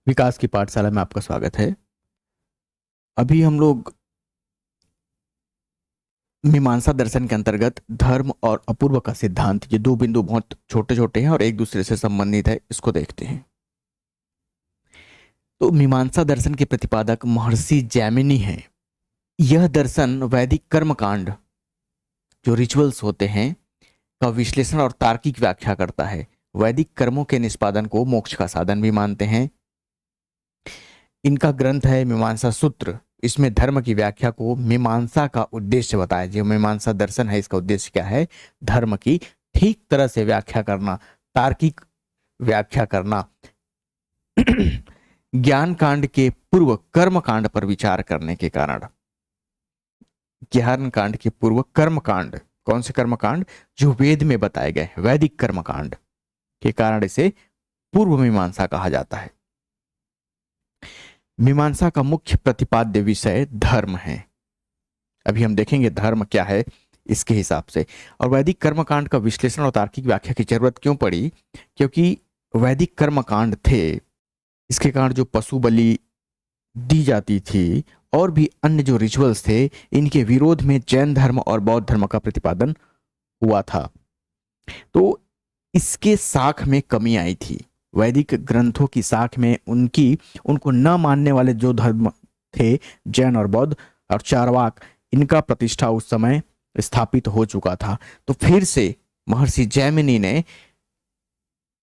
विकास की पाठशाला में आपका स्वागत है। अभी हम लोग मीमांसा दर्शन के अंतर्गत धर्म और अपूर्व का सिद्धांत, ये दो बिंदु बहुत छोटे छोटे हैं और एक दूसरे से संबंधित है, इसको देखते हैं। तो मीमांसा दर्शन के प्रतिपादक महर्षि जैमिनी हैं। यह दर्शन वैदिक कर्मकांड, जो रिचुअल्स होते हैं, का विश्लेषण और तार्किक व्याख्या करता है। वैदिक कर्मों के निष्पादन को मोक्ष का साधन भी मानते हैं। इनका ग्रंथ है मीमांसा सूत्र। इसमें धर्म की व्याख्या को मीमांसा का उद्देश्य बताया। जो मीमांसा दर्शन है, इसका उद्देश्य क्या है? धर्म की ठीक तरह से व्याख्या करना, तार्किक व्याख्या करना। ज्ञान कांड के पूर्व कर्म कांड पर विचार करने के कारण, ज्ञान कांड के पूर्व कर्म कांड, कौन से कर्म कांड? जो वेद में बताए गए वैदिक कर्म कांड के कारण इसे पूर्व मीमांसा कहा जाता है। मीमांसा का मुख्य प्रतिपाद्य विषय धर्म है। अभी हम देखेंगे धर्म क्या है इसके हिसाब से। और वैदिक कर्मकांड का विश्लेषण और तार्किक व्याख्या की जरूरत क्यों पड़ी? क्योंकि वैदिक कर्मकांड थे, इसके कारण जो पशु बलि दी जाती थी और भी अन्य जो रिचुअल्स थे, इनके विरोध में जैन धर्म और बौद्ध धर्म का प्रतिपादन हुआ था। तो इसके साख में कमी आई थी। वैदिक ग्रंथों की साख में उनको न मानने वाले जो धर्म थे, जैन और बौद्ध और चारवाक, इनका प्रतिष्ठा उस समय स्थापित हो चुका था। तो फिर से महर्षि जैमिनी ने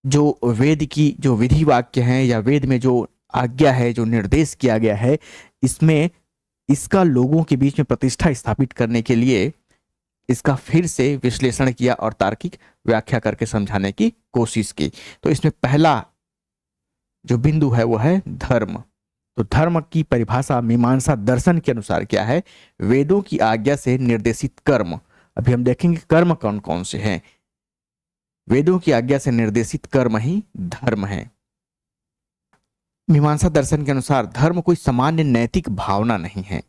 जो वेद की जो विधि वाक्य हैं या वेद में जो आज्ञा है, जो निर्देश किया गया है, इसमें इसका लोगों के बीच में प्रतिष्ठा स्थापित करने के लिए इसका फिर से विश्लेषण किया और तार्किक व्याख्या करके समझाने की कोशिश की। तो इसमें पहला जो बिंदु है वो है धर्म। तो धर्म की परिभाषा मीमांसा दर्शन के अनुसार क्या है? वेदों की आज्ञा से निर्देशित कर्म। अभी हम देखेंगे कर्म कौन कौन से हैं। वेदों की आज्ञा से निर्देशित कर्म ही धर्म है। मीमांसा दर्शन के अनुसार धर्म कोई सामान्य नैतिक भावना नहीं है,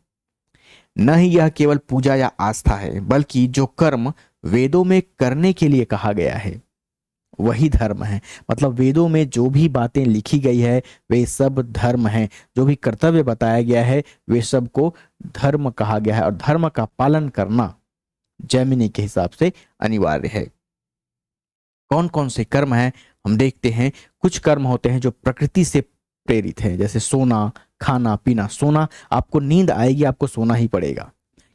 न ही यह केवल पूजा या आस्था है, बल्कि जो कर्म वेदों में करने के लिए कहा गया है वही धर्म है। मतलब वेदों में जो भी बातें लिखी गई है वे सब धर्म हैं। जो भी कर्तव्य बताया गया है वे सब को धर्म कहा गया है और धर्म का पालन करना जैमिनी के हिसाब से अनिवार्य है। कौन कौन से कर्म हैं हम देखते हैं। कुछ कर्म होते हैं जो प्रकृति से प्रेरित हैं, जैसे सोना, खाना पीना। सोना, आपको नींद आएगी, आपको सोना ही पड़ेगा,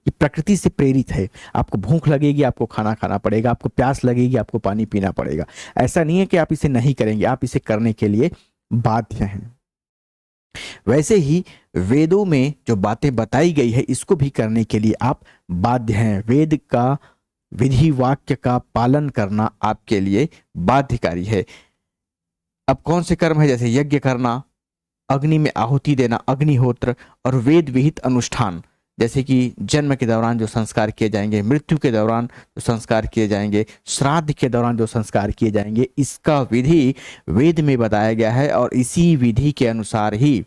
ये प्रकृति से प्रेरित है। आपको भूख लगेगी, आपको खाना खाना पड़ेगा, आपको प्यास लगेगी, आपको पानी पीना पड़ेगा। ऐसा नहीं है कि आप इसे नहीं करेंगे, आप इसे करने के लिए बाध्य हैं। वैसे ही वेदों में जो बातें बताई गई है इसको भी करने के लिए आप बाध्य हैं। वेद का विधि वाक्य का पालन करना आपके लिए बाध्यकारी है। अब कौन से कर्म है? जैसे यज्ञ करना, अग्नि में आहुति देना, अग्निहोत्र, और वेद विहित अनुष्ठान, जैसे कि जन्म के दौरान जो संस्कार किए जाएंगे, मृत्यु के दौरान जो संस्कार किए जाएंगे, श्राद्ध के दौरान जो संस्कार किए जाएंगे, इसका विधि वेद में बताया गया है। और इसी विधि के अनुसार ही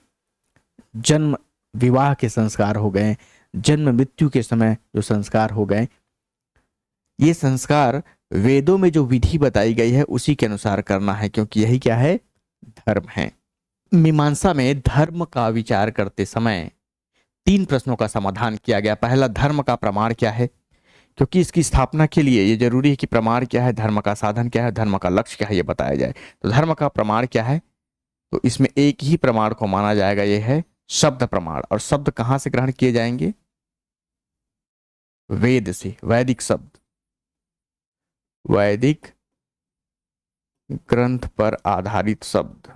जन्म विवाह के संस्कार हो गए, जन्म मृत्यु के समय जो संस्कार हो गए, ये संस्कार वेदों में जो विधि बताई गई है उसी के अनुसार करना है, क्योंकि यही क्या है? धर्म है। मीमांसा में धर्म का विचार करते समय 3 प्रश्नों का समाधान किया गया। पहला, धर्म का प्रमाण क्या है? क्योंकि इसकी स्थापना के लिए ये जरूरी है कि प्रमाण क्या है, धर्म का साधन क्या है, धर्म का लक्ष्य क्या है, ये बताया जाए। तो धर्म का प्रमाण क्या है? तो इसमें एक ही प्रमाण को माना जाएगा, ये है शब्द प्रमाण। और शब्द कहां से ग्रहण किए जाएंगे? वेद से, वैदिक शब्द, वैदिक ग्रंथ पर आधारित शब्द,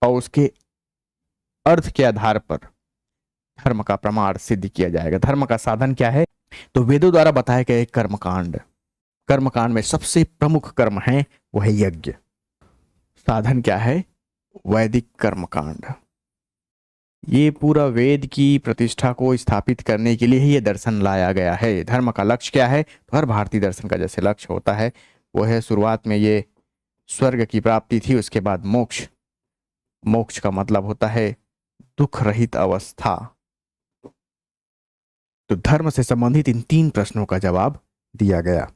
और उसके अर्थ के आधार पर धर्म का प्रमाण सिद्ध किया जाएगा। धर्म का साधन क्या है? तो वेदों द्वारा बताए गए कर्मकांड। कर्मकांड में सबसे प्रमुख कर्म है वह है यज्ञ। साधन क्या है? वैदिक कर्मकांड। ये पूरा वेद की प्रतिष्ठा को स्थापित करने के लिए ही ये दर्शन लाया गया है। धर्म का लक्ष्य क्या है? तो हर भारतीय दर्शन का जैसे लक्ष्य होता है वो है, शुरुआत में ये स्वर्ग की प्राप्ति थी, उसके बाद मोक्ष। मोक्ष का मतलब होता है दुख रहित अवस्था। तो धर्म से संबंधित इन 3 प्रश्नों का जवाब दिया गया।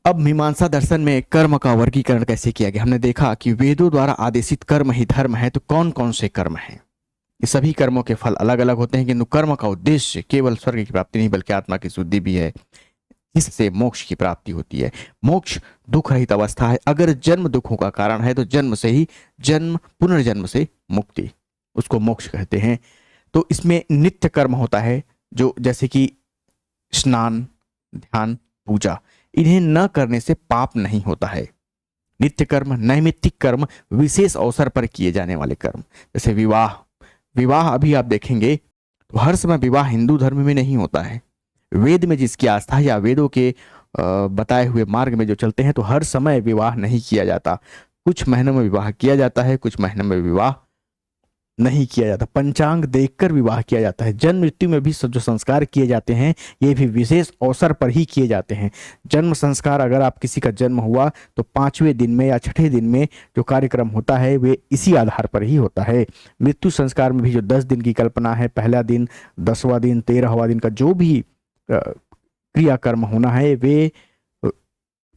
अब मीमांसा दर्शन में कर्म का वर्गीकरण कैसे किया गया? हमने देखा कि वेदों द्वारा आदेशित कर्म ही धर्म है। तो कौन कौन से कर्म हैं? ये सभी कर्मों के फल अलग अलग होते हैं, किंतु कर्म का उद्देश्य केवल स्वर्ग की प्राप्ति नहीं बल्कि आत्मा की शुद्धि भी है, जिससे मोक्ष की प्राप्ति होती है। मोक्ष दुख रहित अवस्था है। अगर जन्म दुखों का कारण है तो जन्म से ही जन्म, पुनर्जन्म से मुक्ति, उसको मोक्ष कहते हैं। तो इसमें नित्य कर्म होता है, जो जैसे कि स्नान, ध्यान, पूजा, इन्हें न करने से पाप नहीं होता है। नित्य कर्म, नैमित्तिक कर्म, विशेष अवसर पर किए जाने वाले कर्म, जैसे विवाह। विवाह अभी आप देखेंगे तो हर समय विवाह हिंदू धर्म में नहीं होता है। वेद में जिसकी आस्था है या वेदों के बताए हुए मार्ग में जो चलते हैं तो हर समय विवाह नहीं किया जाता। कुछ महीनों में विवाह किया जाता है, कुछ महीनों में विवाह नहीं किया जाता। पंचांग देखकर विवाह किया जाता है। जन्म मृत्यु में भी जो संस्कार किए जाते हैं ये भी विशेष अवसर पर ही किए जाते हैं। जन्म संस्कार, अगर आप किसी का जन्म हुआ तो 5वें दिन में या 6ठे दिन में जो कार्यक्रम होता है वे इसी आधार पर ही होता है। मृत्यु संस्कार में भी जो 10 दिन की कल्पना है, पहला दिन, 10वां दिन, 13वां दिन का जो भी क्रियाकर्म होना है वे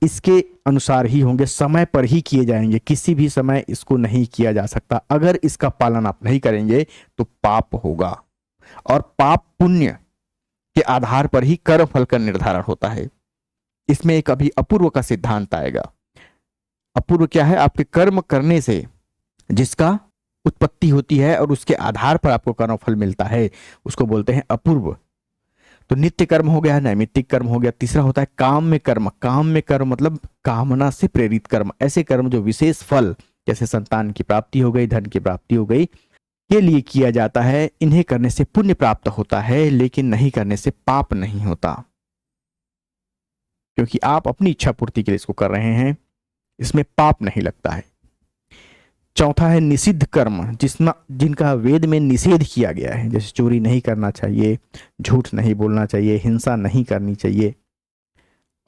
इसके अनुसार ही होंगे, समय पर ही किए जाएंगे। किसी भी समय इसको नहीं किया जा सकता। अगर इसका पालन आप नहीं करेंगे तो पाप होगा, और पाप पुण्य के आधार पर ही कर्म फल का निर्धारण होता है। इसमें एक अभी अपूर्व का सिद्धांत आएगा। अपूर्व क्या है? आपके कर्म करने से जिसका उत्पत्ति होती है और उसके आधार पर आपको कर्म फल मिलता है, उसको बोलते हैं अपूर्व। तो नित्य कर्म हो गया, नैमित्तिक कर्म हो गया। तीसरा होता है काम में कर्म। काम में कर्म मतलब कामना से प्रेरित कर्म। ऐसे कर्म जो विशेष फल, जैसे संतान की प्राप्ति हो गई, धन की प्राप्ति हो गई, के लिए किया जाता है। इन्हें करने से पुण्य प्राप्त होता है, लेकिन नहीं करने से पाप नहीं होता, क्योंकि आप अपनी इच्छा पूर्ति के लिए इसको कर रहे हैं। इसमें पाप नहीं लगता है। चौथा है निषिद्ध कर्म, जिनका वेद में निषेध किया गया है, जैसे चोरी नहीं करना चाहिए, झूठ नहीं बोलना चाहिए, हिंसा नहीं करनी चाहिए,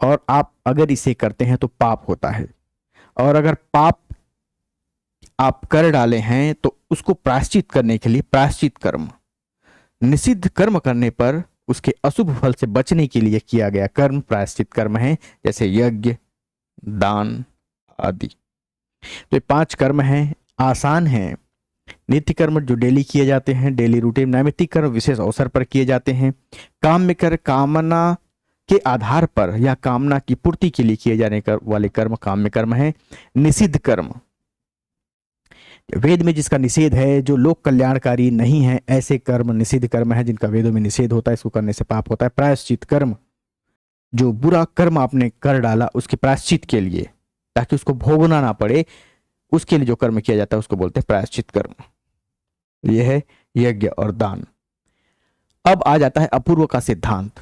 और आप अगर इसे करते हैं तो पाप होता है। और अगर पाप आप कर डाले हैं तो उसको प्रायश्चित करने के लिए प्रायश्चित कर्म, निषिद्ध कर्म करने पर उसके अशुभ फल से बचने के लिए किया गया कर्म प्रायश्चित कर्म है, जैसे यज्ञ, दान आदि। तो ये 5 कर्म हैं, आसान हैं। नित्य कर्म जो डेली किए जाते हैं, डेली रूटीन। नैमित्तिक कर्म विशेष अवसर पर किए जाते हैं। काम में कर, कामना के आधार पर या कामना की पूर्ति के लिए किए जाने वाले कर्म काम में कर्म है। निषिद्ध कर्म, वेद में जिसका निषेध है, जो लोक कल्याणकारी नहीं है, ऐसे कर्म निषिद्ध कर्म है, जिनका वेदों में निषेध होता है, इसको करने से पाप होता है। प्रायश्चित कर्म, जो बुरा कर्म आपने कर डाला उसके प्रायश्चित के लिए, ताकि उसको भोगना ना पड़े, उसके लिए जो कर्म किया जाता है उसको बोलते हैं प्रायश्चित कर्म। यह है यज्ञ और दान। अब आ जाता है अपूर्व का सिद्धांत।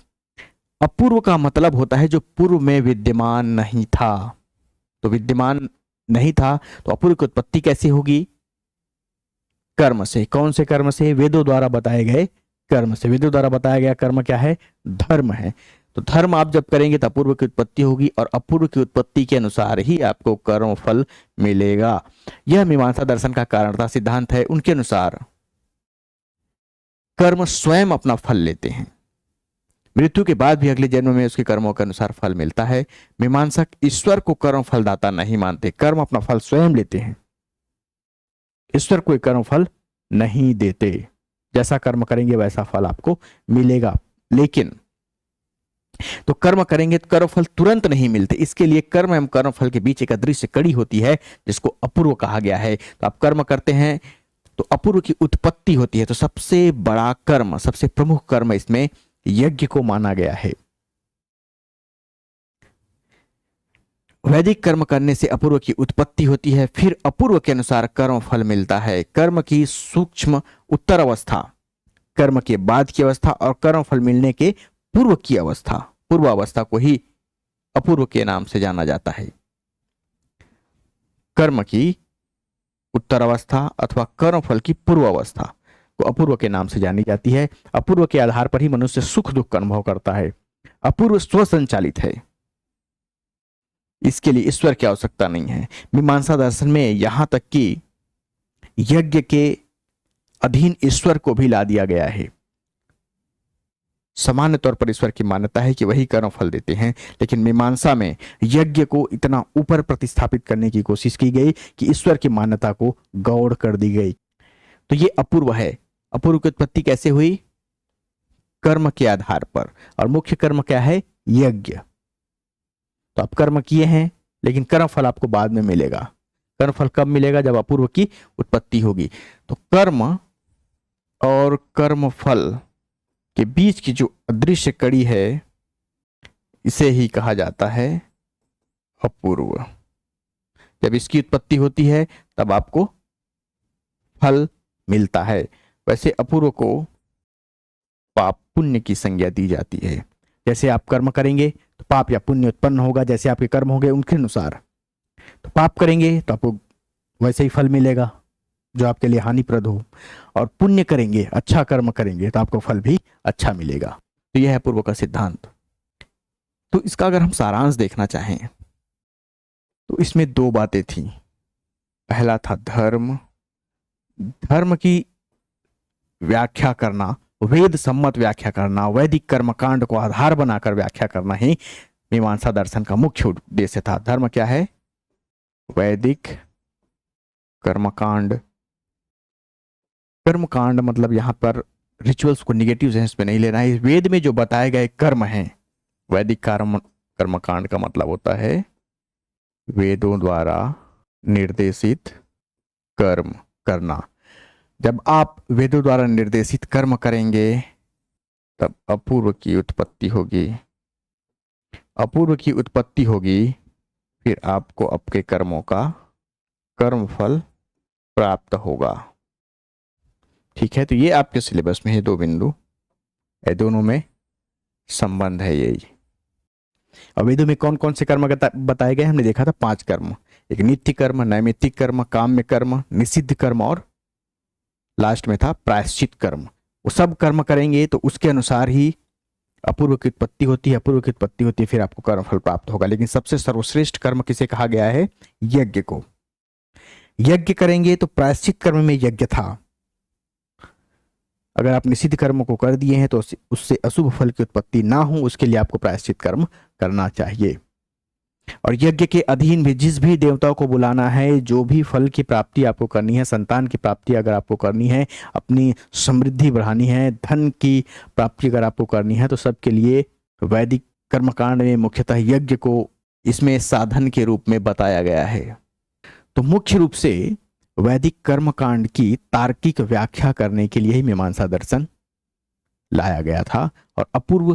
अपूर्व का मतलब होता है जो पूर्व में विद्यमान नहीं था। तो विद्यमान नहीं था तो अपूर्व की उत्पत्ति कैसे होगी? कर्म से। कौन से कर्म से? वेदों द्वारा बताए गए कर्म से। वेदों द्वारा बताया गया कर्म क्या है? धर्म है। तो धर्म आप जब करेंगे तो अपूर्व की उत्पत्ति होगी, और अपूर्व की उत्पत्ति के अनुसार ही आपको कर्म फल मिलेगा। यह मीमांसा दर्शन का कारणता सिद्धांत है। उनके अनुसार कर्म स्वयं अपना फल लेते हैं। मृत्यु के बाद भी अगले जन्म में उसके कर्मों के अनुसार फल मिलता है। मीमांसक ईश्वर को कर्म फलदाता नहीं मानते। कर्म अपना फल स्वयं लेते हैं, ईश्वर कोई कर्म फल नहीं देते। जैसा कर्म करेंगे वैसा फल आपको मिलेगा। लेकिन तो कर्म करेंगे तो कर्म फल तुरंत नहीं मिलते। इसके लिए कर्म एवं कर्म फल के बीच एक अदृश्य कड़ी होती है, जिसको अपूर्व कहा गया है। तो आप कर्म करते हैं तो अपूर्व की उत्पत्ति होती है। तो सबसे बड़ा कर्म, सबसे प्रमुख कर्म इसमें यज्ञ को माना गया है। वैदिक कर्म करने से अपूर्व की उत्पत्ति होती है, फिर अपूर्व के अनुसार कर्म फल मिलता है। कर्म की सूक्ष्म उत्तर अवस्था, कर्म के बाद की अवस्था और कर्म फल मिलने के पूर्व की अवस्था, पूर्व अवस्था को ही अपूर्व के नाम से जाना जाता है। कर्म की उत्तर अवस्था अथवा कर्म फल की पूर्व अवस्था को अपूर्व के नाम से जानी जाती है। अपूर्व के आधार पर ही मनुष्य सुख दुख का अनुभव करता है। अपूर्व स्वसंचालित है, इसके लिए ईश्वर की आवश्यकता नहीं है। मीमांसा दर्शन में यहां तक कि यज्ञ के अधीन ईश्वर को भी ला दिया गया है। सामान्य तौर पर ईश्वर की मान्यता है कि वही कर्म फल देते हैं, लेकिन मीमांसा में यज्ञ को इतना ऊपर प्रतिस्थापित करने की कोशिश की गई कि ईश्वर की मान्यता को गौड़ कर दी गई। तो ये अपूर्व है। अपूर्व की उत्पत्ति कैसे हुई? कर्म के आधार पर, और मुख्य कर्म क्या है? यज्ञ। तो आप कर्म किए हैं, लेकिन कर्म फल आपको बाद में मिलेगा। कर्म फल कब मिलेगा? जब अपूर्व की उत्पत्ति होगी। तो कर्म और कर्म फल के बीच की जो अदृश्य कड़ी है, इसे ही कहा जाता है अपूर्व। जब इसकी उत्पत्ति होती है तब आपको फल मिलता है। वैसे अपूर्व को पाप पुण्य की संज्ञा दी जाती है। जैसे आप कर्म करेंगे तो पाप या पुण्य उत्पन्न होगा, जैसे आपके कर्म होंगे उनके अनुसार। तो पाप करेंगे तो आपको वैसे ही फल मिलेगा जो आपके लिए हानिप्रद हो, और पुण्य करेंगे, अच्छा कर्म करेंगे तो आपको फल भी अच्छा मिलेगा। तो यह है अपूर्व का सिद्धांत। तो इसका अगर हम सारांश देखना चाहें तो इसमें दो बातें थी। पहला था धर्म। धर्म की व्याख्या करना, वेद सम्मत व्याख्या करना, वैदिक कर्मकांड को आधार बनाकर व्याख्या करना ही मीमांसा दर्शन का मुख्य उद्देश्य था। धर्म क्या है? वैदिक कर्मकांड। कर्मकांड मतलब यहां पर रिचुअल्स को निगेटिव सेंस में नहीं लेना है। वेद में जो बताए गए कर्म हैं, वैदिक कर्मकांड का मतलब होता है वेदों द्वारा निर्देशित कर्म करना। जब आप वेदों द्वारा निर्देशित कर्म करेंगे तब अपूर्व की उत्पत्ति होगी। अपूर्व की उत्पत्ति होगी, फिर आपको आपके कर्मों का कर्म फल प्राप्त होगा। ठीक है, तो ये आपके सिलेबस में है दो बिंदु, ये दोनों में संबंध है यही। और वेदों में कौन कौन से कर्म बताए गए? हमने देखा था 5 कर्म। एक नित्य कर्म, नैमित्तिक कर्म, काम्य कर्म, निषिद्ध कर्म, और लास्ट में था प्रायश्चित कर्म। वो सब कर्म करेंगे तो उसके अनुसार ही अपूर्व की उत्पत्ति होती है। अपूर्व की उत्पत्ति होती है, फिर आपको कर्म फल प्राप्त होगा। लेकिन सबसे सर्वश्रेष्ठ कर्म किसे कहा गया है? यज्ञ को। यज्ञ करेंगे तो प्रायश्चित कर्म में यज्ञ था। अगर आप निषिद्ध कर्म को कर दिए हैं तो उससे अशुभ फल की उत्पत्ति ना हो, उसके लिए आपको प्रायश्चित कर्म करना चाहिए। और यज्ञ के अधीन भी जिस भी देवताओं को बुलाना है, जो भी फल की प्राप्ति आपको करनी है, संतान की प्राप्ति अगर आपको करनी है, अपनी समृद्धि बढ़ानी है, धन की प्राप्ति अगर आपको करनी है, तो सबके लिए वैदिक कर्मकांड में मुख्यतः यज्ञ को इसमें साधन के रूप में बताया गया है। तो मुख्य रूप से वैदिक कर्मकांड की तार्किक व्याख्या करने के लिए ही मीमांसा दर्शन लाया गया था। और अपूर्व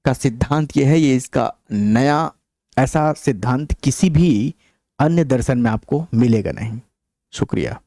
का सिद्धांत यह है, ये इसका नया ऐसा सिद्धांत किसी भी अन्य दर्शन में आपको मिलेगा नहीं। शुक्रिया।